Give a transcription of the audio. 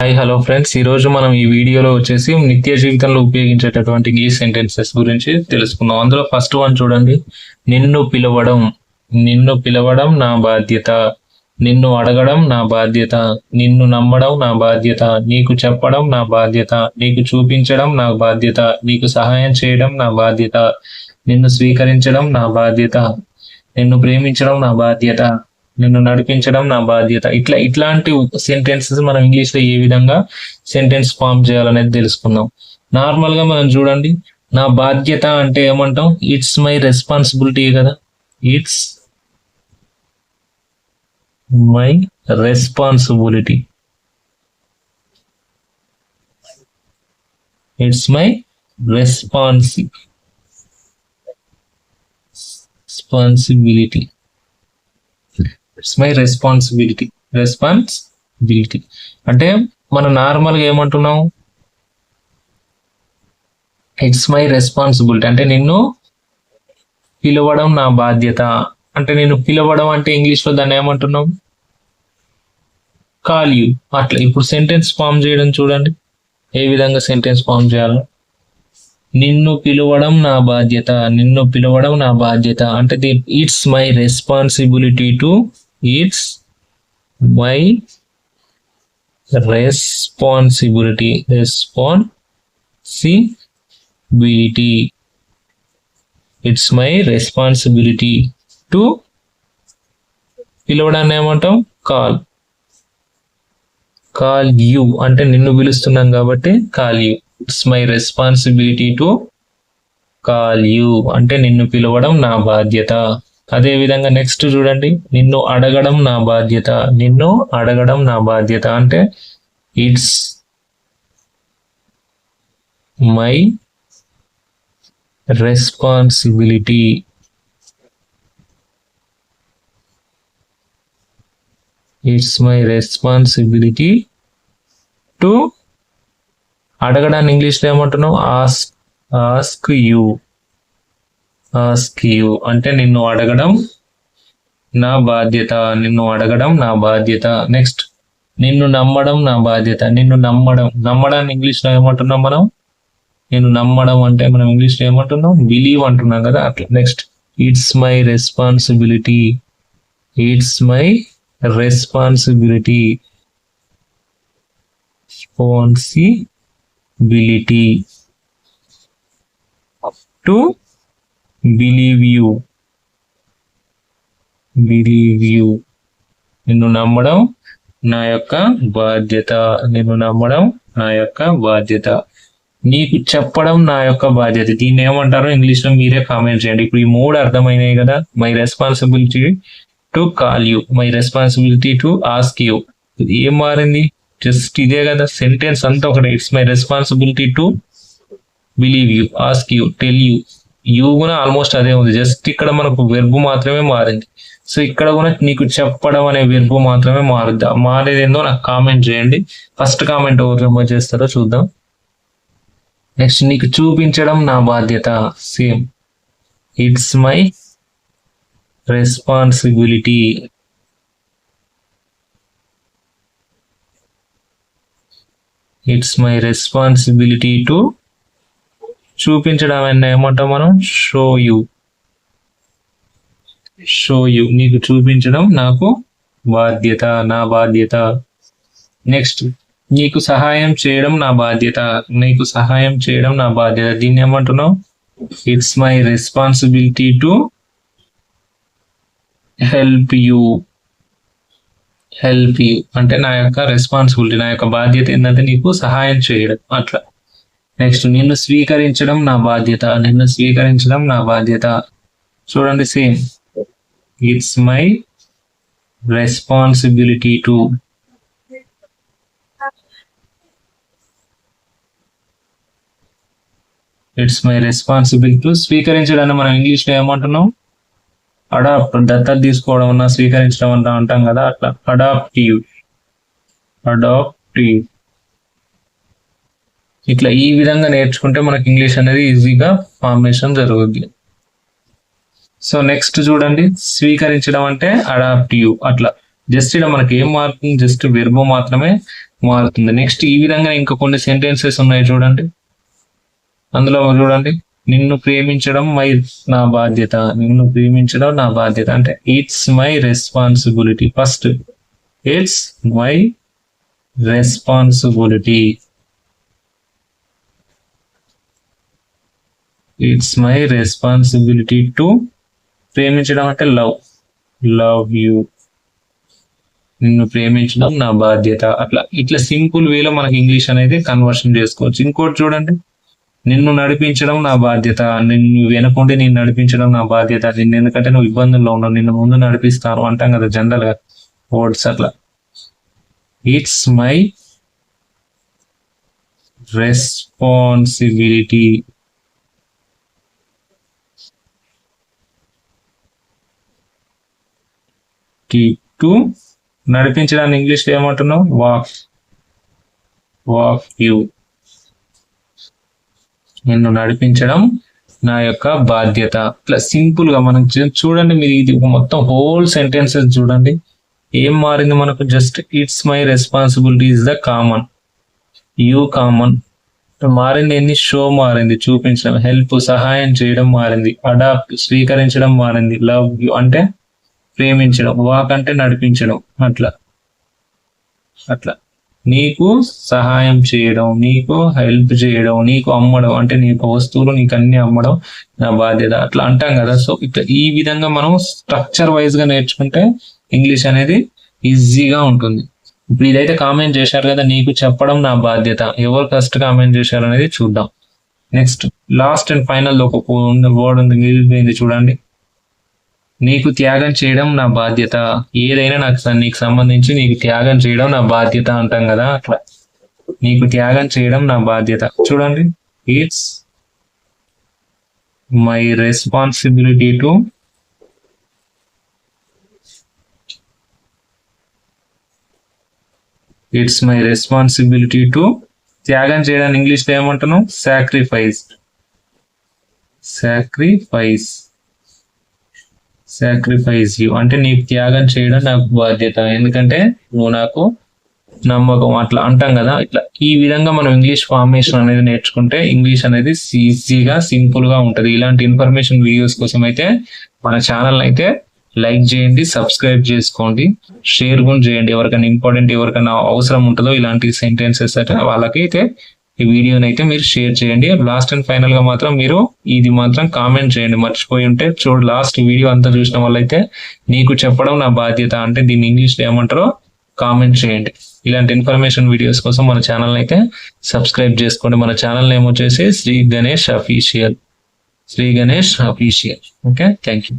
Hi hello friends, ఈరోజు మనం ఈ వీడియోలో వచ్చేసి నిత్య జీవితంలో ఉపయోగించేటటువంటి ఇంగ్లీష్ సెంటెన్సెస్ గురించి తెలుసుకుందాం. అందులో ఫస్ట్ వన్ చూడండి. నిన్ను పిలవడం. నిన్ను పిలవడం నా బాధ్యత. నిన్ను అడగడం నా బాధ్యత. నిన్ను నమ్మడం నా బాధ్యత. నీకు చెప్పడం నా బాధ్యత. నీకు చూపించడం నా బాధ్యత. నీకు సహాయం చేయడం నా బాధ్యత. నిన్ను స్వీకరించడం నా బాధ్యత. నిన్ను ప్రేమించడం నా బాధ్యత. నిన్ను నడిపించడం నా బాధ్యత. ఇట్లాంటి సెంటెన్సెస్ మనం ఇంగ్లీష్ లో ఏ విధంగా సెంటెన్స్ ఫామ్ చేయాలనేది తెలుసుకుందాం. నార్మల్ గా మనం చూడండి, నా బాధ్యత అంటే ఏమంటాం? ఇట్స్ మై రెస్పాన్సిబిలిటీ కదా. It's my responsibility. It's my responsibility. It's my responsibility అంటే మనం నార్మల్గా ఏమంటున్నాం? ఇట్స్ మై రెస్పాన్సిబిలిటీ అంటే నిన్ను పిలవడం నా బాధ్యత. అంటే నిన్ను పిలవడం అంటే ఇంగ్లీష్లో దాన్ని ఏమంటున్నాం? Call you. అట్లా ఇప్పుడు సెంటెన్స్ ఫామ్ చేయడం చూడండి, ఏ విధంగా సెంటెన్స్ ఫామ్ చేయాలో. నిన్ను పిలవడం నా బాధ్యత. నిన్ను పిలవడం నా బాధ్యత అంటే it's my responsibility to. It's my responsibility. It's my responsibility to. పిలవడాన్ని ఏమంటాం? కాల్ యూ అంటే నిన్ను పిలుస్తున్నాం కాబట్టి call you. It's my responsibility to call you అంటే నిన్ను పిలవడం నా బాధ్యత. అదే విధంగా నెక్స్ట్ చూడండి, నిన్ను అడగడం నా బాధ్యత. నిన్ను అడగడం నా బాధ్యత అంటే it's my responsibility. It's my responsibility to. అడగడాన్ని ఇంగ్లీష్లో ఏమంటున్నావు? ఆస్క్ యూ అంటే నిన్ను అడగడం నా బాధ్యత. నిన్ను అడగడం నా బాధ్యత. నెక్స్ట్, నిన్ను నమ్మడం నా బాధ్యత. నమ్మడాన్ని ఇంగ్లీష్లో ఏమంటున్నాం మనం? నిన్ను నమ్మడం అంటే మనం ఇంగ్లీష్లో ఏమంటున్నాం? బిలీవ్ అంటున్నాం కదా, అట్లా. Next, it's my responsibility. To believe you. నిన్ను నమ్మడం నా యొక్క బాధ్యత. నీకు చెప్పడం నా యొక్క బాధ్యత. దీన్ని ఏమంటారో ఇంగ్లీష్ లో మీరే కామెంట్ చేయండి. ఇప్పుడు ఈ మూడు అర్థమైనాయి కదా. My responsibility to call you, my responsibility to ask you. ఏం మారింది? జస్ట్ ఇదే కదా, సెంటెన్స్ అంతా ఒకటే. It's my responsibility to believe you, ask you, tell you. You కూడా ఆల్మోస్ట్ అదే ఉంది, జస్ట్ ఇక్కడ మనకు వెర్బు మాత్రమే మారింది. సో ఇక్కడ కూడా నీకు చెప్పడం అనే వెర్బు మాత్రమే మారుద్దా. మారేదేందో నాకు కామెంట్ చేయండి. ఫస్ట్ కామెంట్ ఎవరు రిమూవ్ చేస్తారో చూద్దాం. నెక్స్ట్, నీకు చూపించడం నా బాధ్యత. Same, it's my responsibility. It's my responsibility to. చూపించడం అన్న ఏమంటాం మనం? Show you. నీకు చూపించడం నాకు బాధ్యత, నా బాధ్యత. నెక్స్ట్, నీకు సహాయం చేయడం నా బాధ్యత. దీన్ని ఏమంటున్నావు? It's my responsibility to help you అంటే నా యొక్క రెస్పాన్సిబిలిటీ, నా యొక్క బాధ్యత ఏంటంటే నీకు సహాయం చేయడం, అట్లా. నెక్స్ట్, నిన్ను స్వీకరించడం నా బాధ్యత. చూడండి, same, it's my responsibility to. స్వీకరించడాన్ని మనం ఇంగ్లీష్లో ఏమంటున్నాం? అడాప్ట్. దత్తత తీసుకోవడం అన్నా స్వీకరించడం అన్నా అంటాం కదా, అట్లా. Adapt you. ఇట్లా ఈ విధంగా నేర్చుకుంటే మనకి ఇంగ్లీష్ అనేది ఈజీగా ఫార్మేషన్ జరుగుద్ది. సో నెక్స్ట్ చూడండి, స్వీకరించడం అంటే అడాప్ట్ యూ, అట్లా. జస్ట్ ఇక్కడ మనకి ఏం మారుతుంది, జస్ట్ వెర్బ్ మాత్రమే మారుతుంది. నెక్స్ట్ ఈ విధంగా ఇంకా కొన్ని సెంటెన్సెస్ ఉన్నాయి చూడండి. అందులో చూడండి, నిన్ను ప్రేమించడం నా బాధ్యత. నిన్ను ప్రేమించడం నా బాధ్యత అంటే it's my responsibility. First it's my responsibility. It's my responsibility to, ప్రేమించడం అంటే లవ్ యూ. నిన్ను ప్రేమించడం నా బాధ్యత. ఇట్లా సింపుల్ వేలో మనకి ఇంగ్లీష్ అనేది కన్వర్షన్ చేసుకోవచ్చు. ఇంకోటి చూడండి, నిన్ను నడిపించడం నా బాధ్యత. నిన్ను వెనకుండి నేను నడిపించడం నా బాధ్యత. నిన్ను ఎందుకంటే నువ్వు ఇబ్బందుల్లో ఉన్నావు, నిన్ను ముందు నడిపిస్తాను అంటాం కదా జనరల్ గా వర్డ్స్. అట్లా ఇట్స్ మై రెస్పాన్సిబిలిటీ టు, నడిపించడాన్ని ఇంగ్లీష్ లో ఏమంటున్నావు, వాక్ యూ. నిన్ను నడిపించడం నా యొక్క బాధ్యత. ఇట్లా సింపుల్ గా మనం చూడండి, మీరు ఇది మొత్తం హోల్ సెంటెన్సెస్ చూడండి. ఏం మారింది మనకు, just it's my responsibility is the common, you common మారింది. ఏంది, షో మారింది, చూపించడం. హెల్ప్, సహాయం చేయడం మారింది. అడాప్ట్, స్వీకరించడం మారింది. లవ్ యూ అంటే ప్రేమించడం. వాక్ అంటే నడిపించడం. అట్లా నీకు సహాయం చేయడం, నీకు హెల్ప్ చేయడం, నీకు అమ్మడం అంటే నీకు వస్తువులు నీకు అన్ని అమ్మడం నా బాధ్యత. అట్లా అంటాం కదా. సో ఇట్లా ఈ విధంగా మనం స్ట్రక్చర్ వైజ్ గా నేర్చుకుంటే ఇంగ్లీష్ అనేది ఈజీగా ఉంటుంది. ఇప్పుడు ఇదైతే కామెంట్ చేశారు కదా, నీకు చెప్పడం నా బాధ్యత. ఎవరు ఫస్ట్ కామెంట్ చేశారు అనేది చూద్దాం. నెక్స్ట్ లాస్ట్ అండ్ ఫైనల్ ఒక వర్డ్ ఉంది, మిగిలిపోయింది చూడండి. నీకు త్యాగం చేయడం నా బాధ్యత. ఏదైనా నీకు సంబంధించి నీకు త్యాగం చేయడం నా బాధ్యత అంటాం కదా. అట్లా నీకు త్యాగం చేయడం నా బాధ్యత. చూడండి, it's my responsibility to, it's my responsibility to, త్యాగం చేయడానికి ఇంగ్లీష్ లో ఏమంటున్నాం, సాక్రిఫైస్ యూ అంటే నీకు త్యాగం చేయడం నాకు బాధ్యత, ఎందుకంటే నువ్వు నాకు నమ్మకం. అట్లా అంటాం కదా. ఇట్లా ఈ విధంగా మనం ఇంగ్లీష్ ఫార్మేషన్ అనేది నేర్చుకుంటే ఇంగ్లీష్ అనేది ఈజీగా సింపుల్ గా ఉంటది. ఇలాంటి ఇన్ఫర్మేషన్ వీడియోస్ కోసం అయితే మన ఛానల్ అయితే లైక్ చేయండి, సబ్స్క్రైబ్ చేసుకోండి, షేర్ కూడా చేయండి. ఎవరికైనా ఇంపార్టెంట్, ఎవరికైనా అవసరం ఉంటుందో ఇలాంటి సెంటెన్సెస్ అయితే వాళ్ళకి అయితే ఈ వీడియోని అయితే మీరు షేర్ చేయండి. లాస్ట్ అండ్ ఫైనల్ గా మాత్రం మీరు ఇది మాత్రం కామెంట్ చేయండి, మర్చిపోయి ఉంటే. లాస్ట్ వీడియో అంతా చూసిన వాళ్ళైతే నీకు చెప్పడం నా బాధ్యత అంటే దీన్ని ఇంగ్లీష్ లో ఏమంటారో కామెంట్ చేయండి. ఇలాంటి ఇన్ఫర్మేషన్ వీడియోస్ కోసం మన ఛానల్ అయితే సబ్స్క్రైబ్ చేసుకోండి. మన ఛానల్ నేమ్ వచ్చేసి Shri Ganesh official. Okay, thank you.